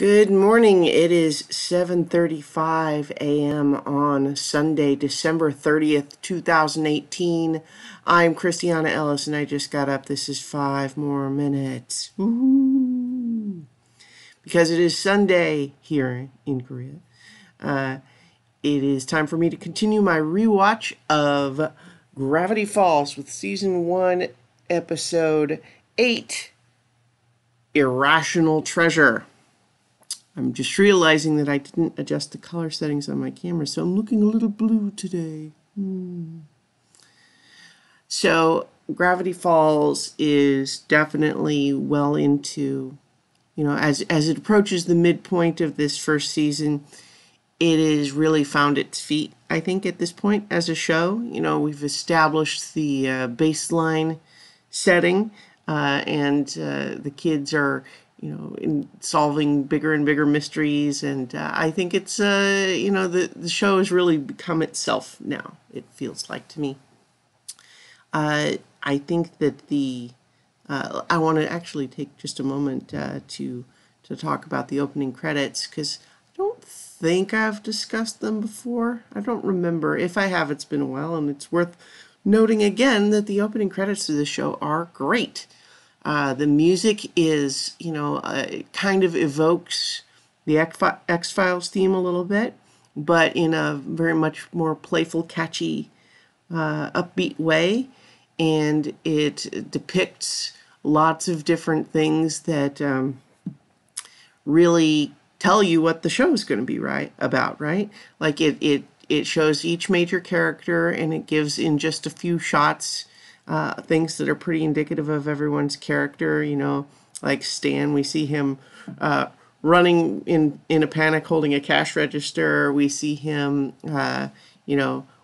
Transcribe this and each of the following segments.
Good morning. It is 7:35 a.m. on Sunday, December 30th, 2018. I'm Christiana Ellis and I just got up. This is 5 more minutes. Woo-hoo. Because it is Sunday here in Korea. It is time for me to continue my rewatch of Gravity Falls with Season 1, Episode 8, Irrational Treasure. I'm just realizing that I didn't adjust the color settings on my camera, so I'm looking a little blue today. So Gravity Falls is definitely well into, as it approaches the midpoint of this first season, it has really found its feet, I think, at this point as a show. We've established the baseline setting, and the kids are in solving bigger and bigger mysteries, and I think it's the show has really become itself now. It feels like to me. I think that I want to actually take just a moment to talk about the opening credits, because I don't think I've discussed them before. I don't remember. If I have, it's been a while, and it's worth noting again that the opening credits of the show are great. The music is, kind of evokes the X-Files theme a little bit, but in a very much more playful, catchy, upbeat way. And it depicts lots of different things that really tell you what the show is going to be about, right? Like it shows each major character, and it gives in just a few shots things that are pretty indicative of everyone's character. Like Stan, we see him running in a panic holding a cash register. We see him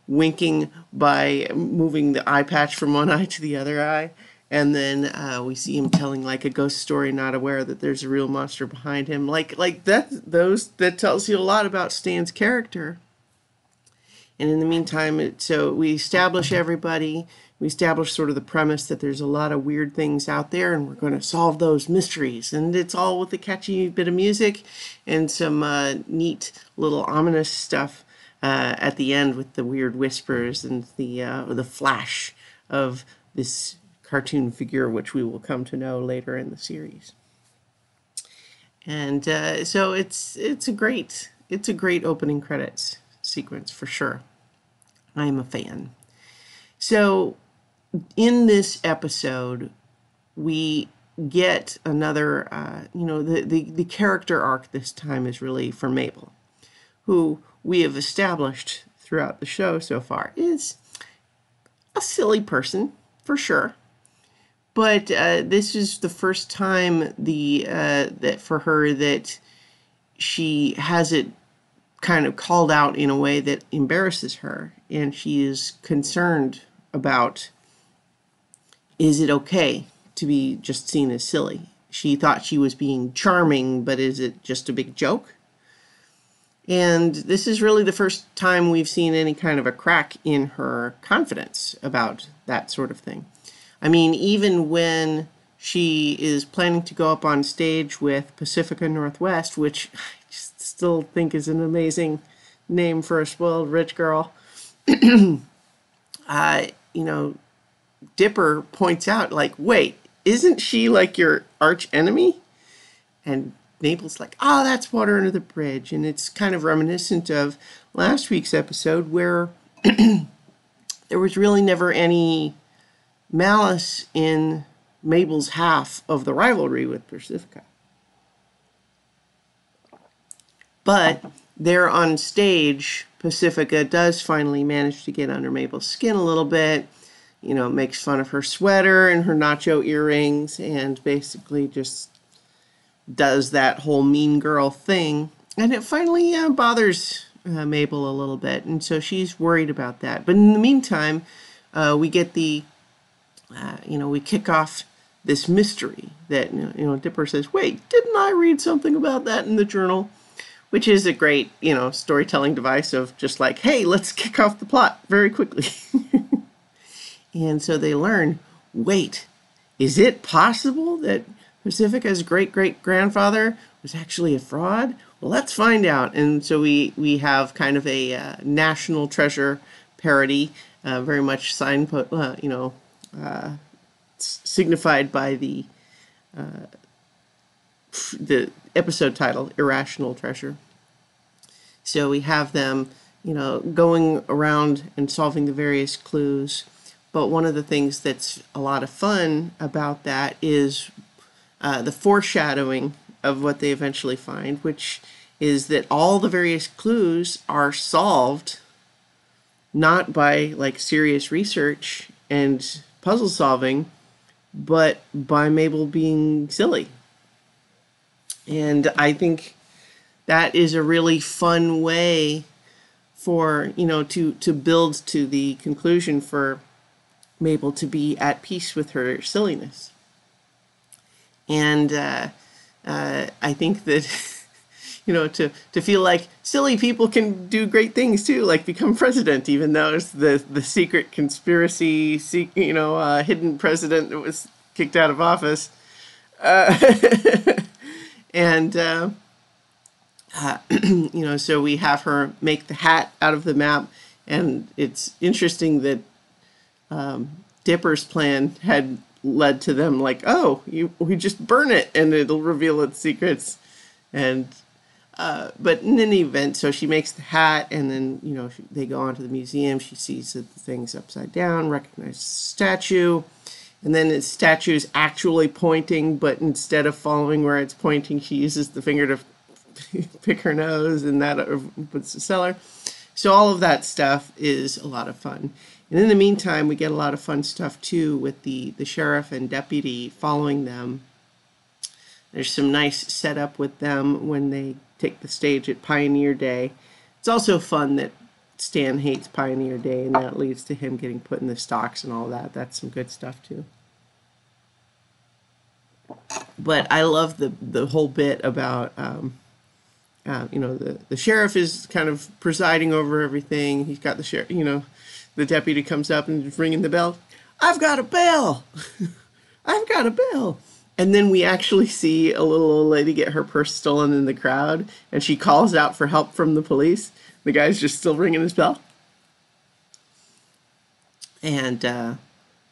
winking by moving the eye patch from one eye to the other eye. And then we see him telling like a ghost story, not aware that there's a real monster behind him. Like that tells you a lot about Stan's character. And in the meantime, so we establish everybody. We establish sort of the premise that there's a lot of weird things out there, and we're going to solve those mysteries. And it's all with a catchy bit of music and some neat little ominous stuff at the end with the weird whispers and the flash of this cartoon figure, which we will come to know later in the series. And so it's a great opening credits sequence for sure. I am a fan. So in this episode, we get another, the character arc this time is really for Mabel, who we have established throughout the show so far is a silly person, for sure. But this is the first time that for her that she has it kind of called out in a way that embarrasses her, and she is concerned about, is it okay to be just seen as silly? She thought she was being charming, but is it just a big joke? And this is really the first time we've seen any kind of a crack in her confidence about that sort of thing. I mean, even when she is planning to go up on stage with Pacifica Northwest, which I just still think is an amazing name for a spoiled rich girl, Dipper points out, like, wait, isn't she like your arch enemy? And Mabel's like, oh, that's water under the bridge. And it's kind of reminiscent of last week's episode where there was really never any malice in Mabel's half of the rivalry with Pacifica. But there on stage, Pacifica does finally manage to get under Mabel's skin a little bit, makes fun of her sweater and her nacho earrings, and basically just does that whole mean girl thing. And it finally bothers Mabel a little bit, and so she's worried about that. But in the meantime, we get we kick off this mystery that, Dipper says, wait, didn't I read something about that in the journal? Which is a great, storytelling device of just like, hey, let's kick off the plot very quickly. And so they learn, wait, is it possible that Pacifica's great-great-grandfather was actually a fraud? Well, let's find out. And so we have kind of a national treasure parody, very much signified by the episode title, Irrational Treasure. So we have them, going around and solving the various clues. But one of the things that's a lot of fun about that is the foreshadowing of what they eventually find, which is that all the various clues are solved not by like serious research and puzzle solving, but by Mabel being silly. And I think that is a really fun way for, to build to the conclusion for Mabel to be at peace with her silliness. And I think that, to feel like silly people can do great things too, like become president, even though it's the secret conspiracy, hidden president that was kicked out of office. And, so we have her make the hat out of the map. And it's interesting that Dipper's plan had led to them like, oh, we just burn it and it'll reveal its secrets. And but in any event, so she makes the hat, and then they go on to the museum. She sees that the thing's upside down, recognizes the statue, and then the statue is actually pointing, but instead of following where it's pointing, she uses the finger to pick her nose, and that puts the cellar. So all of that stuff is a lot of fun. And in the meantime, we get a lot of fun stuff too with the sheriff and deputy following them. There's some nice setup with them when they take the stage at Pioneer Day. It's also fun that Stan hates Pioneer Day, and that leads to him getting put in the stocks and all that. That's some good stuff too. But I love the whole bit about the sheriff is kind of presiding over everything. He's got the sheriff, the deputy comes up and is ringing the bell. I've got a bell. I've got a bell. And then we actually see a little old lady get her purse stolen in the crowd, and she calls out for help from the police. The guy's just still ringing his bell. And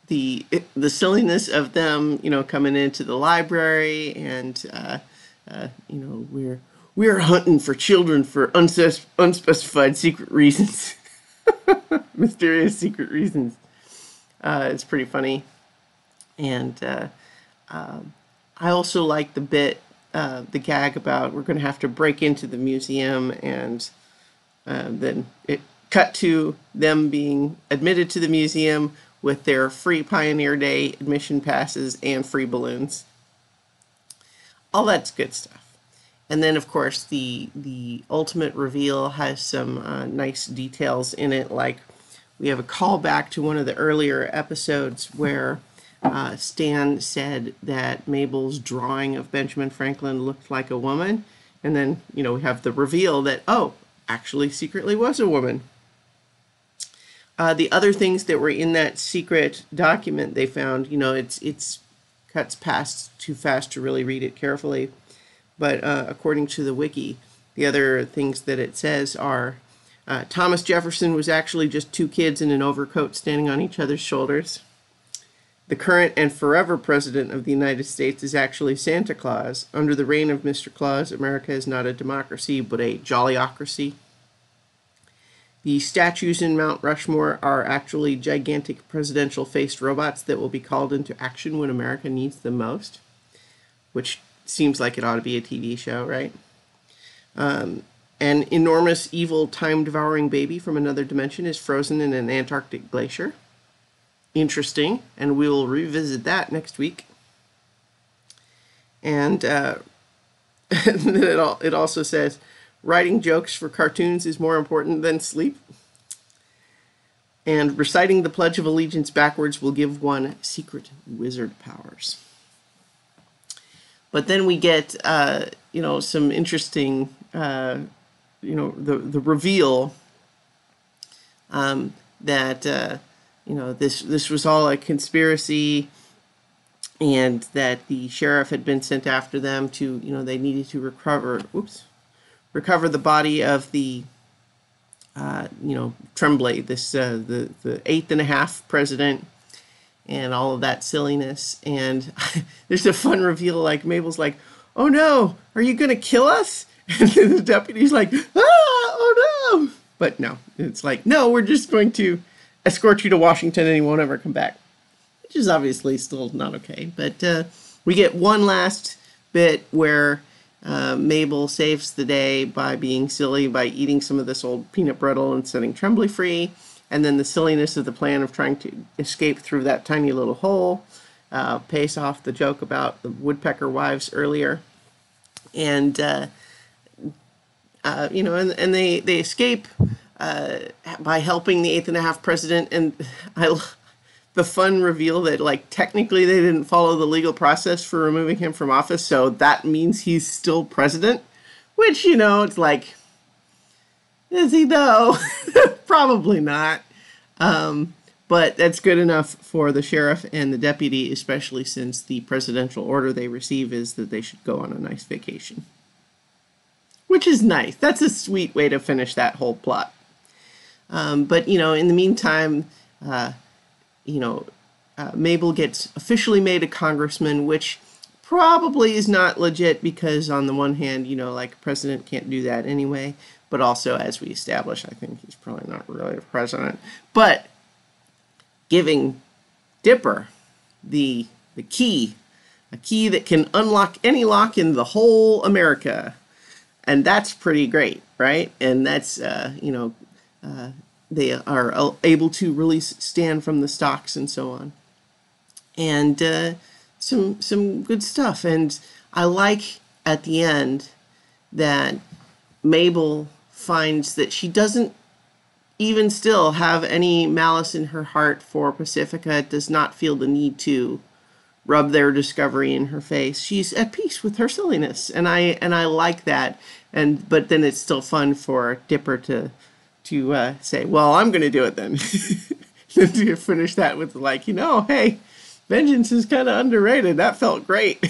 the silliness of them, coming into the library, and we're hunting for children for unspecified secret reasons, mysterious secret reasons. It's pretty funny, and I also like the bit, the gag about we're going to have to break into the museum, and then it cut to them being admitted to the museum with their free Pioneer Day admission passes and free balloons. All that's good stuff. And then, of course, the ultimate reveal has some nice details in it, like we have a callback to one of the earlier episodes where Stan said that Mabel's drawing of Benjamin Franklin looked like a woman. And then, we have the reveal that, oh, actually secretly was a woman. The other things that were in that secret document they found, it's cuts past too fast to really read it carefully. But according to the wiki, the other things that it says are Thomas Jefferson was actually just two kids in an overcoat standing on each other's shoulders. The current and forever president of the United States is actually Santa Claus. Under the reign of Mr. Claus, America is not a democracy, but a jollyocracy. The statues in Mount Rushmore are actually gigantic presidential-faced robots that will be called into action when America needs them most, which seems like it ought to be a TV show, right? An enormous, evil, time-devouring baby from another dimension is frozen in an Antarctic glacier. Interesting, and we will revisit that next week. And it also says, writing jokes for cartoons is more important than sleep. And reciting the Pledge of Allegiance backwards will give one secret wizard powers. But then we get, some interesting, the reveal that, this was all a conspiracy, and that the sheriff had been sent after them to, they needed to recover the body of the, Tremblay, this the eighth and a half president, and all of that silliness. And there's a fun reveal, like Mabel's like, "Oh no, are you gonna kill us?" And the deputy's like, "Ah, oh no!" But no, it's like, "No, we're just going to escort you to Washington, and you won't ever come back," which is obviously still not okay. But we get one last bit where Mabel saves the day by being silly, by eating some of this old peanut brittle and setting Tremblay free. And then the silliness of the plan of trying to escape through that tiny little hole pays off the joke about the woodpecker wives earlier. And, and they escape by helping the eighth and a half president. And the fun reveal that, like, technically they didn't follow the legal process for removing him from office, so that means he's still president. Which, it's like, is he though? Probably not. But that's good enough for the sheriff and the deputy, especially since the presidential order they receive is that they should go on a nice vacation. Which is nice. That's a sweet way to finish that whole plot. But, in the meantime, Mabel gets officially made a congressman, which probably is not legit because on the one hand, like a president can't do that anyway. But also, as we established, I think he's probably not really a president. But giving Dipper the key, a key that can unlock any lock in the whole America. And that's pretty great, right? And that's, they are able to release Stan from the stocks and so on. And some good stuff. And I like at the end that Mabel finds that she doesn't even still have any malice in her heart for Pacifica, does not feel the need to rub their discovery in her face. She's at peace with her silliness, and I like that. But then it's still fun for Dipper to say, "Well, I'm going to do it then." To finish that with, like, hey, vengeance is kind of underrated. That felt great.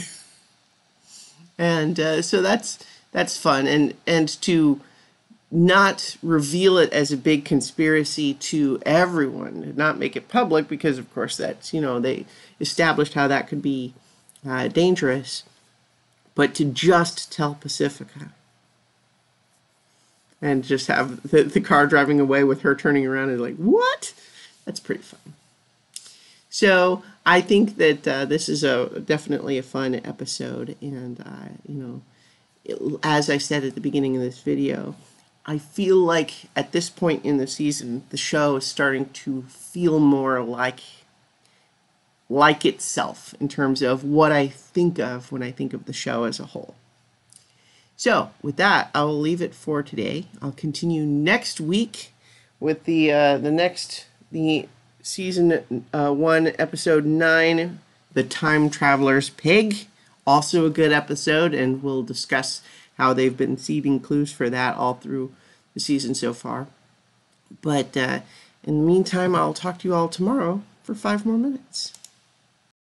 And so that's fun, and to not reveal it as a big conspiracy to everyone, not make it public, because of course that's, they established how that could be dangerous, but to just tell Pacifica and just have the car driving away with her turning around and like, what? That's pretty fun. So I think that this is definitely a fun episode, and as I said at the beginning of this video, I feel like at this point in the season, the show is starting to feel more like itself in terms of what I think of when I think of the show as a whole. So with that, I will leave it for today. I'll continue next week with the season 1, episode 9, The Time Traveler's Pig. Also a good episode, and we'll discuss how they've been seeding clues for that all through the season so far. But in the meantime, I'll talk to you all tomorrow for 5 more minutes.